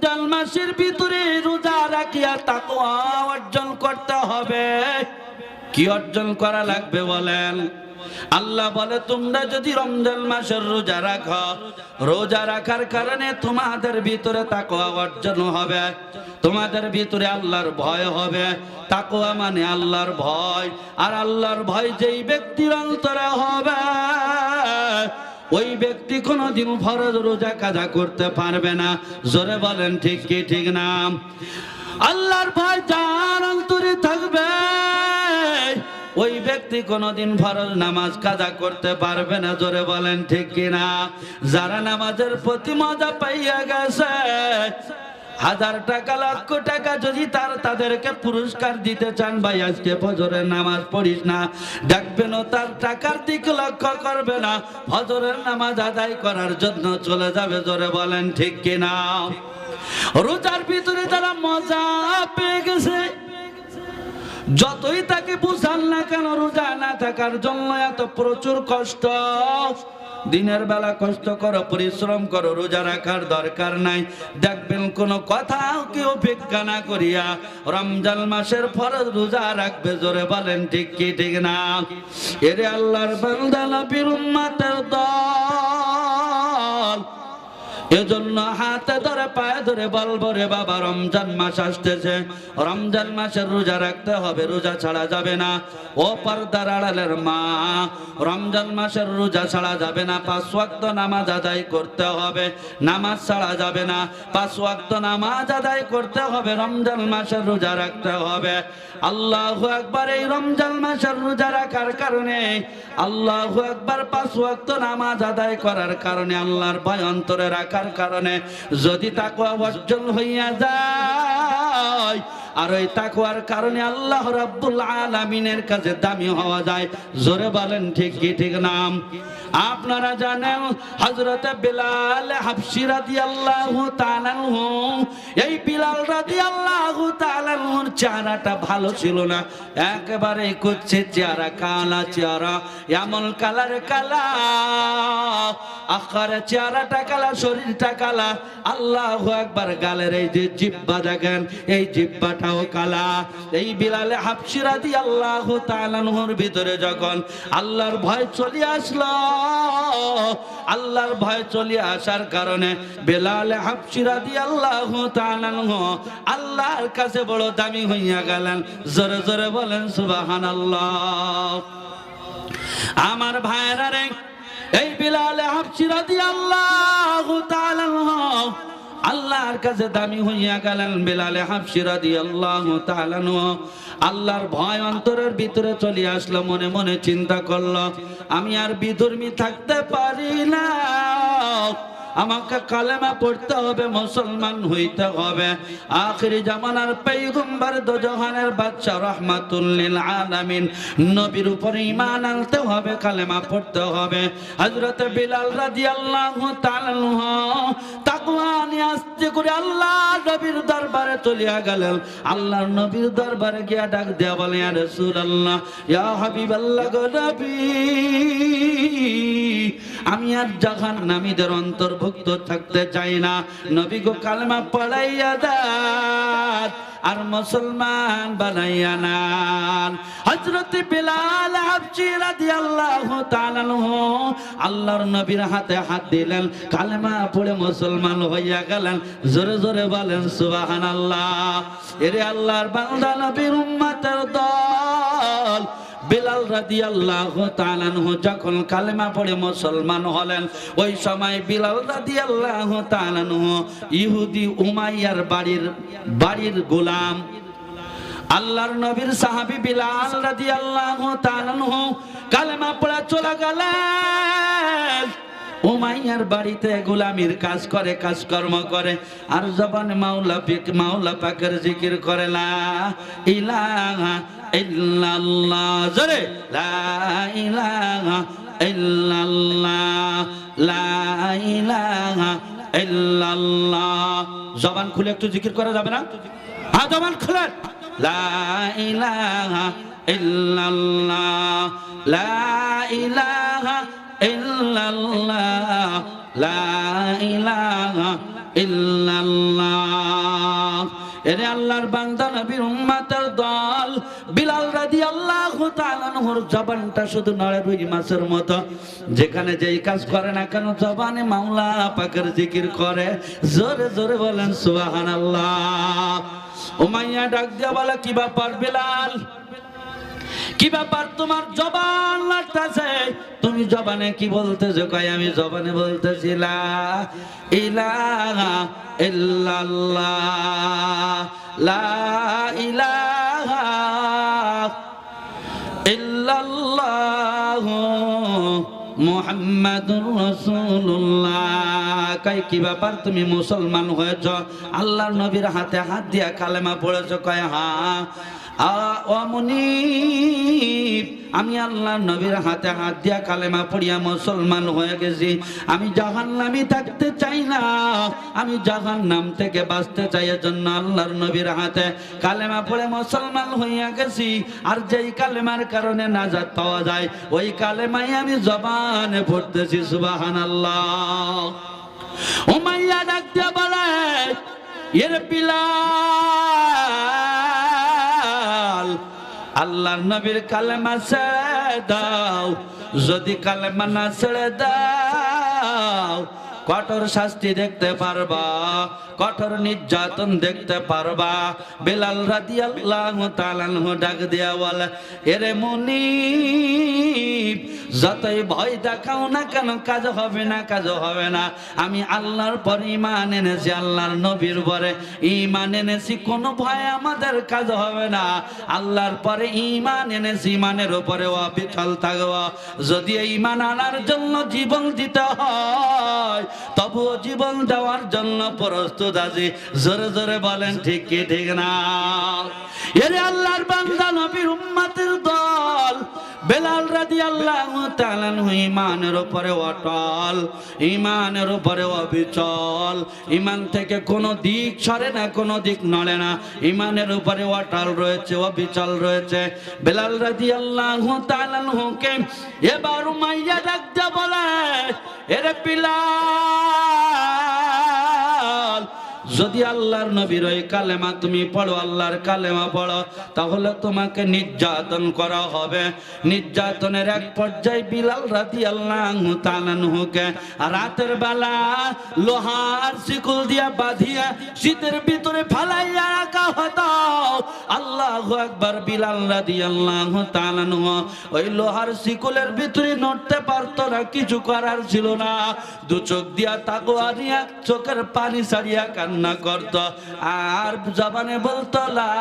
রমজান মাসের ভিতরে রোজা রাখিয়া তাকওয়া অর্জন করতে হবে। কি অর্জন করা লাগবে বলেন? আল্লাহ বলে তোমরা যদি রমজান মাসের রোজা রাখো, রোজা রাখার কারণে তোমাদের ভিতরে তাকওয়া অর্জন হবে, তোমাদের ভিতরে আল্লাহর ভয় হবে। তাকওয়া মানে আল্লাহর ভয়, আর আল্লাহর ভয় যেই ব্যক্তির অন্তরে হবে ওই ব্যক্তি কোনোদিন ফরজ রোজা কাজা করতে পারবে না। জোরে বলেন ঠিক কি ঠিক না? আল্লাহর ভয় যার অন্তরে থাকবে ওই ব্যক্তি কোনোদিন ফরজ নামাজ কাজা করতে পারবে না। জোরে বলেন ঠিক কি না? যারা নামাজের প্রতি মজা পাইয়া গেছে, 1000 টাকা লক্ষ টাকা যদি তাদেরকে পুরস্কার দিতে চান, ভাই আজকে ফজরের নামাজ পড়িস না, দেখবেন ও তার টাকার দিকে লক্ষ্য করবে না, ফজরের নামাজ আদায় করার জন্য চলে যাবে। জোরে বলেন ঠিক কিনা? রোজার ভিতরে তারা মজা পেয়ে গেছে, যতই তাকে বুঝান না কেন রোজা না থাকার জন্য এত প্রচুর কষ্ট। দিনের বেলা কষ্ট করো, পরিশ্রম করো, রোজা রাখার দরকার নাই। দেখবেন কোনো কথা কেউ উপেক্ষা না করিয়া রমজান মাসের ফরজ রোজা রাখবে। জোরে বলেন ঠিক কি ঠিক না? এরে আল্লাহর বান্দা নবীর উম্মতের দল, এজন্য হাতে ধরে পায়ে ধরে বলবো রে বাবা, রমজান মাস আসতেছে, রমজান মাসের রোজা রাখতে হবে, রোজা ছাড়া যাবে না। ও পর্দার আড়ালের মা, রমজান মাসের রোজা ছাড়া যাবে না। 5 ওয়াক্ত নামাজ আদায় করতে হবে, নামাজ ছাড়া যাবে না। 5 ওয়াক্ত নামাজ আদায় করতে হবে, রমজান মাসের রোজা রাখতে হবে। আল্লাহু আকবার। এই রমজান মাসের রোজা রাখার কারণে, আল্লাহু আকবার, 5 ওয়াক্ত নামাজ আদায় করার কারণে, আল্লাহর ভয় অন্তরে রাখার কারণে যদি তাকওয়া অর্জন হইয়া যায়, আর ওই তাকওয়ার কারণে আল্লাহ রাব্বুল আলামিনের কাছে দামি হওয়া যায়। জোরে বলেন ঠিক কি ঠিক না? আপনারা জানেন হযরত বিলাল হাবশী রাদিয়াল্লাহু তাআলা আনহু, এই বিলাল রাদিয়াল্লাহু তাআলা আনহুর চেহারাটা ভালো ছিল না, একেবারে কুচ্ছিত চেহারা, কালা চেহারা, এমন কালার কালা, আখারে চেহারাটা কালা, শরীরটা কালা। আল্লাহু আকবার। গালের এই যে জিহ্বা দেখেন, এই জিহ্বাটাও কালা। এই বিলাল হাবশী রাদিয়াল্লাহু তাআলা আনহুর ভিতরে যখন আল্লাহর ভয় চলে আসলো, আল্লাহর ভয় চলে আসার কারণে বিলাল হাবশী রাদিয়াল্লাহু তাআলা আনহু আল্লাহর কাছে বড় দামি হইয়া গেলেন। জোরে জোরে বলেন সুবহানাল্লাহ। আমার ভাইরা রে, এই বিলাল হাবশী রাদিয়াল্লাহু তাআলা আনহু আল্লাহর কাছে দামি হইয়া গেলেন। বিলাল হাবশী রাদিয়াল্লাহু তাআলা আনহু আল্লাহর ভয় অন্তরের ভিতরে চলে আসলো। মনে মনে চিন্তা করলো, আমি আর বিধর্মী থাকতে পারি না, আমাকে কালেমা পড়তে হবে, মুসলমান হইতে হবে। আখিরি জামানার পয়গম্বর, দোজাহানের বাদশা, রাহমাতুল লিল আলামিন নবীর উপরে ঈমান আনতে হবে, কালেমা পড়তে হবে। হযরত বিলাল রাদিয়াল্লাহু তাআলা আনহু তাকওয়া নিয়ে আস্তে করে আল্লাহর নবীর দরবারে চলিয়া গেলেন। আল্লাহর নবীর দরবারে গিয়া ডাক দেয়া বলে, ইয়া রাসূলুল্লাহ, ইয়া হাবিবাল্লাহ গো নবী, আমি আর জাহান্নামীদের অন্তর্ভুক্ত থাকতে চাই না, নবী গো কালেমা পড়াইয়া দেন আর মুসলমান বানাইয়া নেন। হযরত বিলাল হাবশী রাদিয়াল্লাহু তাআলা আনহু আল্লাহর নবীর হাতে হাত দিলেন, কালেমা পড়ে মুসলমান হইয়া গেলেন। জোরে জোরে বলেন সুবহানাল্লাহ। এরে আল্লাহর বান্দা, নবীর উম্মতের দল, বিলাল রাদিয়াল্লাহু তাআলা আনহু যখন কালেমা পড়ে মুসলমান হলেন, ওই সময় বিলাল রাদিয়াল্লাহু তাআলা আনহু ইহুদি উমাইয়ার বাড়ির গোলাম। আল্লাহর নবীর সাহাবী বিলাল রাদিয়াল্লাহু তাআলা আনহু কালেমা পড়ে চলে গেলেন। উমাইয়ার বাড়িতে গোলামির কাজ করে, কাজকর্ম করে, আর জবানে মাওলা পাকের জিকির করে, লা ইলাহা ইল্লাল্লাহ। জোরে লা ইলাহা ইল্লাল্লাহ, লা ইলাহা ইল্লাল্লাহ। জবান খুলে একটু জিকির করা যাবে না? হ্যাঁ, জবান খুলে লা ইলাহা ইল্লাল্লাহ, লা ইলাহা ইল্লাল্লাহ, লা ইলাহা ইল্লাল্লাহ। এরে আল্লাহর বান্দা নবীর উম্মতের দল, বিলাল রাদিয়াল্লাহু তাআলা আনহুর জবানটা শুধু নড়ে রুই মাছের মতো। যেখানে যেই কাজ করে না কেন জবানে মাওলা পাকের জিকির করে। জোরে জোরে বলেন সুবহানাল্লাহ। উমাইয়া ডাক দিয়া বলে, কি ব্যাপার বিলাল, কি ব্যাপার তোমার জবান লাগতেছে, তুমি জবানে কি বলতেছো? কয় আমি জবানে বলতেছি লা ইলাহা ইল্লাল্লাহ, লা ইলাহা ইল্লাল্লাহ মুহাম্মাদুর রাসূলুল্লাহ। কয় কি ব্যাপার তুমি মুসলমান হয়েছ, আল্লাহর নবীর হাতে হাত দিয়া কালেমা পড়েছো? কয় হ্যাঁ। আমি আল্লাহর নবীর হাতে হাত দিয়া কালেমা পড়িয়া মুসলমান হয়ে গেছি। আমি জাহান্নামী থাকতে চাই না, আমি জাহান্নাম থেকে বাঁচতে চাই, এজন্য আল্লাহর নবীর হাতে কালেমা পড়ে মুসলমান হইয়া গেছি। আর যেই কালেমার কারণে নাজাত পাওয়া যায় ওই কালেমাই আমি জবানে পড়তেছি। সুবহানাল্লাহ। উমাইয়া ডাক দিয়া বলে, এর বিলাল, আল্লাহর নবীর কালেমা ছেড়ে দাও, যদি কালেমা না ছেড়ে দাও কঠোর শাস্তি দেখতে পারবা, কঠোর নির্যাতন দেখতে পারবা। বিলাল রাদিয়াল্লাহু তাআলা আনহু ডাক দিয়া বলে, এরে মুনিব, যতই ভয় দেখাও না কেন কাজ হবে না, কাজ হবে না। আমি আল্লাহর পর ঈমান এনেছি, আল্লাহর নবীর পরে ঈমান এনেছি, কোনো ভয় আমাদের কাজ হবে না। আল্লাহর পরে ঈমান এনেছি, ঈমানের উপরে অবিচল থাকবো। যদি ঈমান আনার জন্য জীবন দিতে হয় তবুও জীবন দেওয়ার জন্য প্রস্তুত আছি। জোরে জোরে বলেন ঠিক কি ঠিক না? এরে আল্লাহর বান্দা নবীর উম্মতের দল, বিলাল রাদিয়াল্লাহু তাআলা আনহু ঈমানের উপরে অটল, ঈমানের উপরে অবিচল। ঈমান থেকে কোনো দিক সরে না, কোনো দিক নড়ে না, ঈমানের উপরে অটল রয়েছে, অবিচল রয়েছে। বিলাল রাদিয়াল্লাহু তাআলা আনহুকে এবার উমাইয়া ডাক দিয়ে বলে, এরে বিলাল, যদি আল্লাহর নবীর ওই কালেমা তুমি পড়ো, আল্লাহর কালেমা পড়ো, তাহলে তোমাকে নির্যাতন করা হবে। নির্যাতনের এক পর্যায়ে বিলাল রাদিয়াল্লাহু তাআলা আনহুকে রাতের বেলা লোহার শিকল দিয়া বাঁধিয়া শীতের ভিতরে ফালাইয়া রাখা হতো। আল্লাহু আকবার। বিলাল রাদিয়াল্লাহু তাআলা আনহু ওই লোহার শিকলের ভিতরে নড়তে পারতো না, কিছু করার ছিল না। দু চোখ দিয়া তাকওয়া দিয়া চোখের পানি ছাড়িয়া কান্না করত, আর জবানে বলতো লা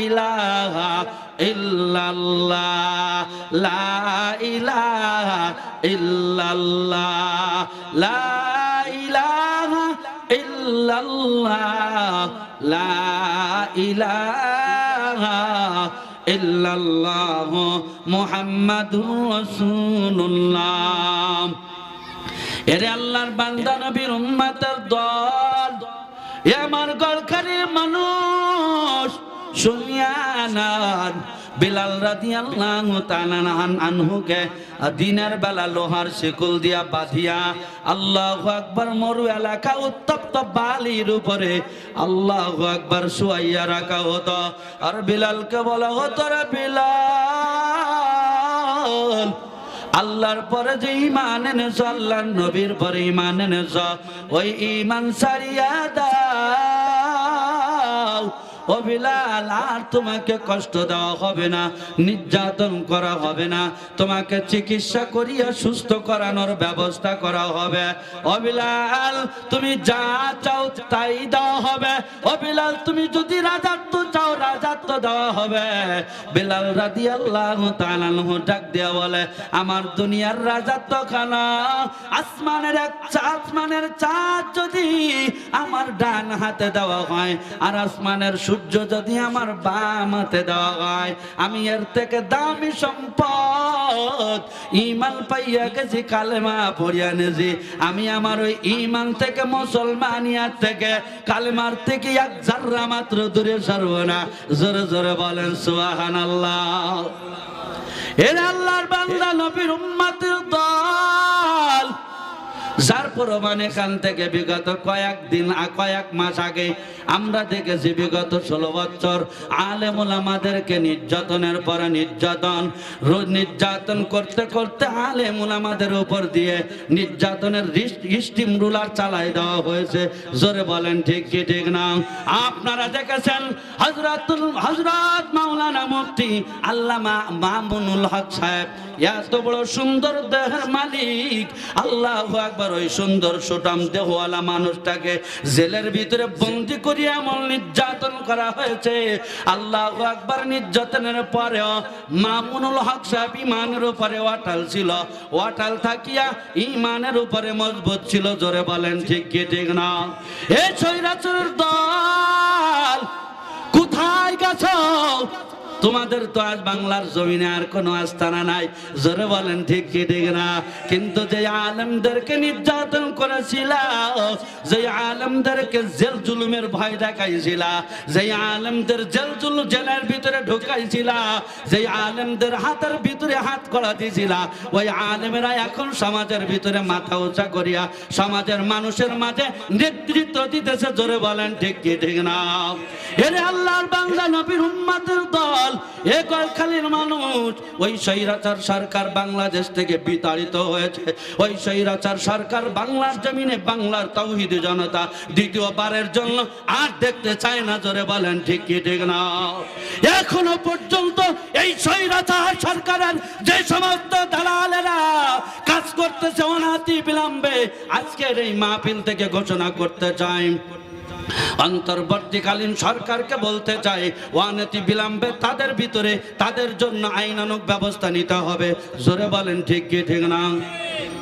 ইলাহা ইল্লাল্লাহ, লা ইলাহা ইল্লাল্লাহ, লা ইলাহা ইল্লাল্লাহ, লা ইলাহা ইল্লাল্লাহ মুহাম্মাদুর রাসূলুল্লাহ। এরে আল্লাহর বান্দা নবীর উম্মতের দল, আমার গলখানির মানুষ শুনিয়া নান, বিলাল রাদিয়াল্লাহু তাআলা আনহুকে দিনের বেলা লোহার শিকল দিয়া বাঁধিয়া, আল্লাহু আকবার, মরু এলাকা উত্তপ্ত বালির উপরে আল্লাহু আকবার শুয়াইয়া রাখা হতো। আর বিলালকে বলা হতো, রে বিলাল, আল্লাহর পরে যে ঈমান এনেছ, আল্লাহর নবীর পরে ঈমান এনেছ, ওই ঈমান ছাড়িয়া দাও। ও বিলাল, আর তোমাকে কষ্ট দেওয়া হবে না, নির্যাতন করা হবে না, তোমাকে চিকিৎসা করিয়া সুস্থ করানোর ব্যবস্থা করা হবে। ও বিলাল, তুমি যা চাও তাই দেওয়া হবে। ও বিলাল, তুমি যদি রাজত্ব চাও রাজত্ব দেওয়া হবে। বিলাল রাদিয়াল্লাহু তাআলা আনহু ডাক দিয়া বলে, আমার দুনিয়ার রাজত্ব খানা, আসমানের চাঁদ যদি আমার ডান হাতে দেওয়া হয়, আর আসমানের সূর্য যদি আমার বাম হাতে দেওয়া হয়, আমি এর থেকে দামি সম্পদ ঈমান পাইয়া গেছি, কালেমা পড়িয়া নেছি। আমি আমার ওই ঈমান থেকে, মুসলমানিয়াত থেকে, কালেমার থেকে এক জাররা মাত্র দূরে সরব না। জোরে জোরে বলেন সুবহানাল্লাহ। এর আল্লাহর বান্দা নবীর উম্মতের দল, যার প্রমাণ এখান থেকে বিগত কয়েক মাস আগে আমরা দেখেছি বিগত 16 বছর আলেমুল আমাদেরকে নির্যাতনের পরে নির্যাতন করতে করতে আলেমুল আমাদের উপর দিয়ে নির্যাতনের স্টিম রুলার চালাই দেওয়া হয়েছে। জোরে বলেন ঠিক কি ঠিক না? আপনারা দেখেছেন হযরত মাওলানা মুফতি আল্লামা মামুনুল হক সাহেব, এত বড় সুন্দর দেহের মালিক, আল্লাহু আকবার, ওই সুন্দর সুঠাম দেহওয়ালা মানুষটাকে জেলের ভিতরে বন্দি করে এমন নির্যাতন করা হয়েছে। আল্লাহু আকবার, নির্যাতনের পরেও মামুনুল হক সাহেব ইমানের উপরে অটল ছিল, অটল থাকিয়া ইমানের উপরে মজবুত ছিল। জোরে বলেন ঠিক কি ঠিক না? এই স্বৈরাচারের দল কোথায় গেছো? তোমাদের তো আজ বাংলার জমিনে আর কোনো আস্তানা নাই। জোরে বলেন ঠিক কি ঠিক না? কিন্তু যে আলেমদেরকে নির্যাতন করেছিল, যে আলেমদেরকে জেল জুলুমের ভয় দেখাইছিল, যে আলেমদের জেলের ভিতরে ঢুকাইছিল, যে আলেমদের হাতের ভিতরে হাত করা দিয়েছিল, ওই আলেমেরা এখন সমাজের ভিতরে মাথা উঁচা করিয়া সমাজের মানুষের মাঝে নেতৃত্ব দিতেছে। জোরে বলেন ঠিক কি ঠিক না? এরে আল্লাহর বান্দা, নবীর উম্মতের দল, এই গোয়ালখালীর মানুষ, ওই স্বৈরাচার সরকার বাংলাদেশ থেকে বিতাড়িত হয়েছে। ওই স্বৈরাচার সরকার বাংলার জমিনে বাংলার তাওহীদি জনতা দ্বিতীয়বারের জন্য আর দেখতে চায় না। জোরে বলেন ঠিক কি ঠিক না? এখনো পর্যন্ত এই স্বৈরাচার সরকারের যে সমস্ত দালালেরা কাজ করতেছে অনাতি বিলম্বে আজকের এই মাহফিল থেকে ঘোষণা করতে চাই, অন্তর্বর্তীকালীন সরকারকে বলতে চাই, অনতি বিলম্বে তাদের ভিতরে তাদের জন্য আইনানুগ ব্যবস্থা নিতে হবে। জোরে বলেন ঠিক কি ঠিক না?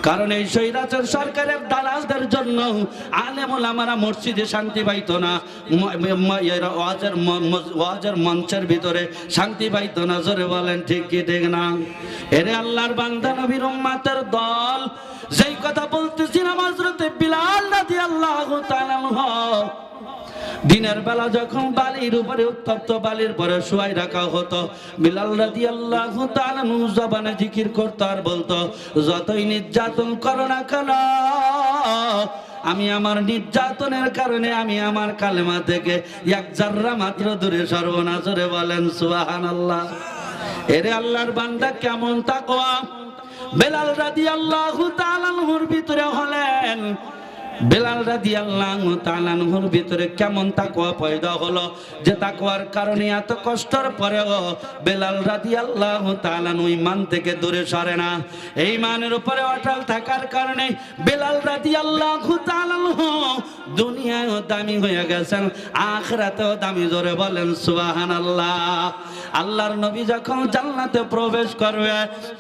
কারণ এই স্বৈরাচার সরকারের দালালদের জন্য আলেম ওলামারা মসজিদে শান্তি পাইত না, ওয়াজের মঞ্চের ভিতরে শান্তি পাইত না। জোরে বলেন ঠিক কি ঠিক না? এরে আল্লাহর বান্দা, নবীর উম্মতের দল, যেই কথা বলতেছিলাম, হযরতে বিলাল রাদিয়াল্লাহু তাআলা দিনের বেলা যখন বালির উপরে উত্তপ্ত বালির পরে শুয়াই রাখা হতো, বিলাল রাদিয়াল্লাহু তাআলা জবানে জিকির করতো আর বলতো, যতই নির্যাতন করো না কেন, আমি আমার নির্যাতনের কারণে আমি আমার কালেমা থেকে এক জাররা মাত্র দূরে সরব না। জোরে বলেন সুবহানাল্লাহ। এরে আল্লাহর বান্দা, কেমন তাকওয়া বিলাল রাদিয়াল্লাহু তাআলা আনহুর ভিতরে হলেন। বিলাল রাদিয়াল্লাহু তাআলা আনহুর ভিতরে কেমন তাকওয়া পয়দা হলো, যে তাকওয়ার কারণে এত কষ্টের পরেও বিলাল রাদিয়াল্লাহু তাআলা ঈমান থেকে দূরে সরে না। এই ঈমানের উপরে অটল থাকার কারণে বিলাল রাদিয়াল্লাহু তাআলা দুনিয়ায়ও দামি হয়ে গেছেন, আখিরাতেও দামি। জোরে বলেন সুবহানাল্লাহ। আল্লাহর নবী যখন জান্নাতে প্রবেশ করবে,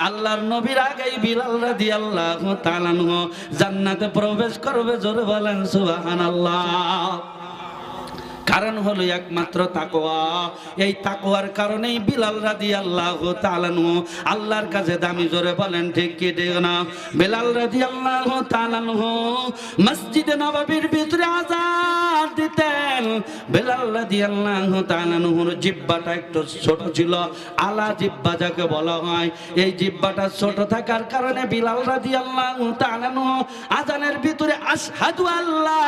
আল্লাহর নবীর আগেই বিলাল রাদিয়াল্লাহু তাআলা জান্নাতে প্রবেশ করবে। জোরে বলেন সুবহানাল্লাহ। কারণ হলো একমাত্র তাকওয়া। এই তাকওয়ার কারণেই বিলাল রাদিয়াল্লাহু তাআলা আল্লাহর কাছে দামি। জোরে বলেন ঠিক কি ঠিক না? বিলাল রাদিয়াল্লাহু তাআলা মসজিদে নববীর ভিতরে আযান দিতেন। বিলাল রাদিয়াল্লাহু তাআলা জিহ্বাটা একটু ছোট ছিল, আলা জিহ্বা যাকে বলা হয়। এই জিহ্বাটা ছোট থাকার কারণে বিলাল রাদিয়াল্লাহু তাআলা আযানের ভিতরে আশহাদু আল্লাহ,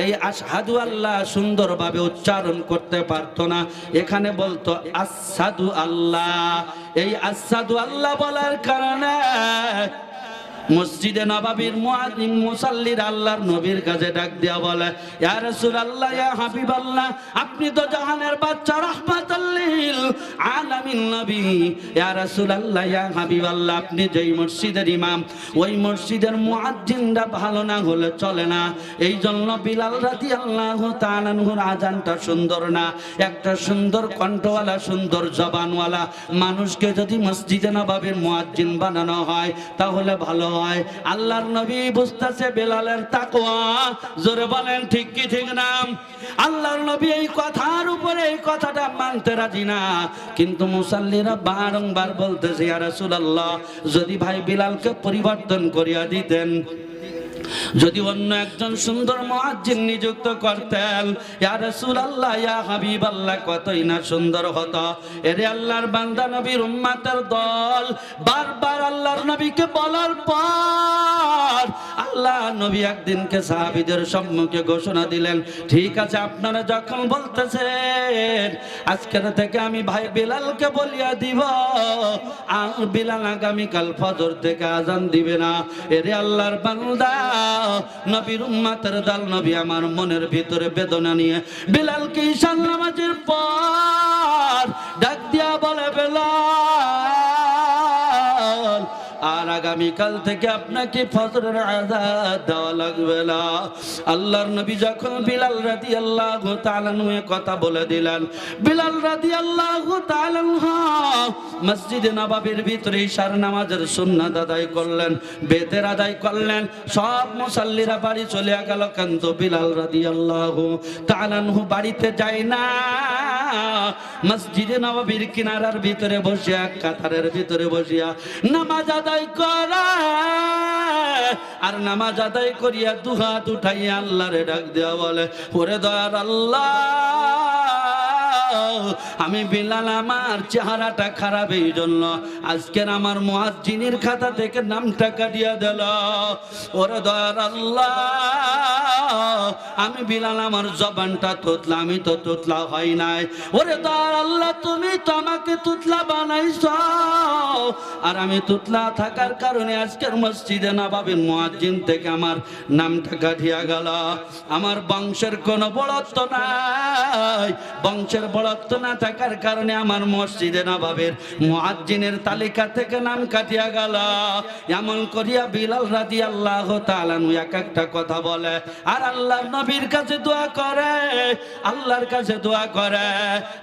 এই আশহাদু আল্লাহ সুন্দরভাবে উচ্চারণ করতে পারতো না, এখানে বলতো আশহাদু আল্লাহ। এই আশহাদু আল্লাহ বলার কারণে মসজিদে নববীর মুয়াজ্জিন মুসাল্লির আল্লাহর নবীর কাছে ডাক দিয়া বলে, ইয়া রাসূলুল্লাহ, ইয়া হাবিবাল্লাহ, আপনি তো জাহানের বাদশা রাহমাতুল লিল আলামিন নবী। ইয়া রাসূলুল্লাহ, ইয়া হাবিবাল্লাহ, আপনি যেই মসজিদের ইমাম, ওই মসজিদের মুয়াজ্জিনরা ভালো না হলে চলে না। এই জন্য বিলাল রাদিয়াল্লাহু তাআলা আনহুর আযানটা সুন্দর না। একটা সুন্দর কণ্ঠওয়ালা, সুন্দর জবানওয়ালা মানুষকে যদি মসজিদে নববীর মুয়াজ্জিন বানানো হয় তাহলে ভালো হয়। আল্লাহর নবী বুঝতেছে বেলালের তাকওয়া। জোরে বলেন ঠিক কি ঠিক না? আল্লাহর নবী এই কথার উপরে এই কথাটা মানতে রাজি না, কিন্তু মুসাল্লিরা বারংবার বলতেছে, ইয়া রাসূলুল্লাহ, যদি ভাই বিলালকে পরিবর্তন করিয়া দিতেন যদি অন্য একজন সুন্দর মুয়াজ্জিন নিযুক্ত করতেন, ইয়া রাসূলুল্লাহ ইয়া হাবিবাল্লাহ, কতই না সুন্দর হতো। এরে আল্লাহর বান্দা, নবীর উম্মতের দল বারবার আল্লাহর নবীকে বলার পর আল্লাহ নবী একদিনকে সাহাবীদের সম্মুখে ঘোষণা দিলেন, ঠিক আছে, আপনারা যখন বলতেছেন, আজকের থেকে আমি ভাই বিলালকে বলিয়া দিব, আর বিলাল আগামীকাল ফজর থেকে আজান দিবে না। এরে আল্লাহর বান্দা, নবীর উম্মতের দল, নবী আমার মনের ভিতরে বেদনা নিয়ে বিলালকে ঈশান নামাজের পর ডাক দিয়া বলে, বেলাল, আর আগামীকাল থেকে আপনাকে ফজরের আযান দেওয়া লাগবে না। আল্লাহর নবী যখন বিলাল রাদিয়াল্লাহু তাআলা আনহু কথা বলে দিলেন, বিলাল রাদিয়াল্লাহু তাআলা আনহু মসজিদে নববীর ভিতরে ঈশার নামাজের সুন্নাত আদায় করলেন, বেতের আদায় করলেন। সব মুসাল্লিরা বাড়ি চলে গেল, কিন্তু বিলাল রাদিয়াল্লাহু তাআলা আনহু বাড়িতে যায় না। মসজিদে নববীর কিনারার ভিতরে বসিয়া, কাতারের ভিতরে বসিয়া নামাজ আদায় করে, আর নামাজ আদায় করিয়া দুহাত উঠাইয়া আল্লাহরে ডাক দেওয়া বলে, ওরে দয়ার আল্লাহ, আমি বিলাল, আমার চেহারাটা খারাপ, এই জন্য আজকের আমার মুয়াজ্জিনের খাতা থেকে নামটা কাটিয়া দিল। ওরে দয়ার আল্লাহ, আমি বিলাল, আমার জবানটা তুতলা, আমি তো তুতলা হয় নাই। ওরে দয়ার আল্লাহ, তুমি তো আমাকে তুতলা বানাইছ, আর আমি তুতলা থাকার কারণে আজকের মসজিদে নববীর মুয়াজ্জিন থেকে আমার নামটা কাটিয়া গেল। আমার বংশের কোনো বড়ত্ব নাই, বংশের বড়ত্ব না থাকার কারণে আমার মসজিদে নববীর মুয়াজ্জিনের তালিকা থেকে নাম কাটিয়া গেল। এমন করিয়া বিলাল রাদিয়াল্লাহু তাআলা আনহু এক একটা কথা বলে, আর আল্লাহর নবীর কাছে দোয়া করে, আল্লাহর কাছে দোয়া করে,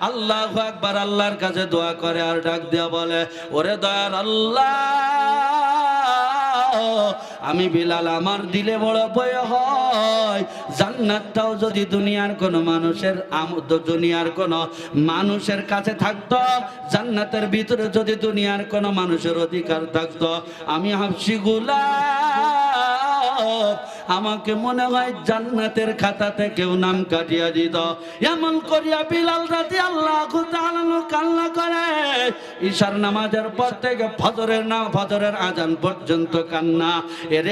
আল্লাহু আকবার, আল্লাহর কাছে দোয়া করে, আর ডাক দিয়া বলে, ওরে দয়ার আল্লাহ, আমি বিলাল, আমার দিলে বড় ভয় হয়, জান্নাতটাও যদি দুনিয়ার কোন মানুষের, দুনিয়ার কোন মানুষের কাছে থাকতো, জান্নাতের ভিতরে যদি দুনিয়ার কোন মানুষের অধিকার থাকতো, আমি হাবশী গোলাম, আমাকে মনে হয় জান্নাতের খাতা থেকেও নাম কাটিয়া দিত। এমন করিয়া বিলাল রাদিয়াল্লাহু তাআলা আনহু কান্না করে, ঈশার নামাজের পর থেকে ফজরের আজান পর্যন্ত কান্না। এর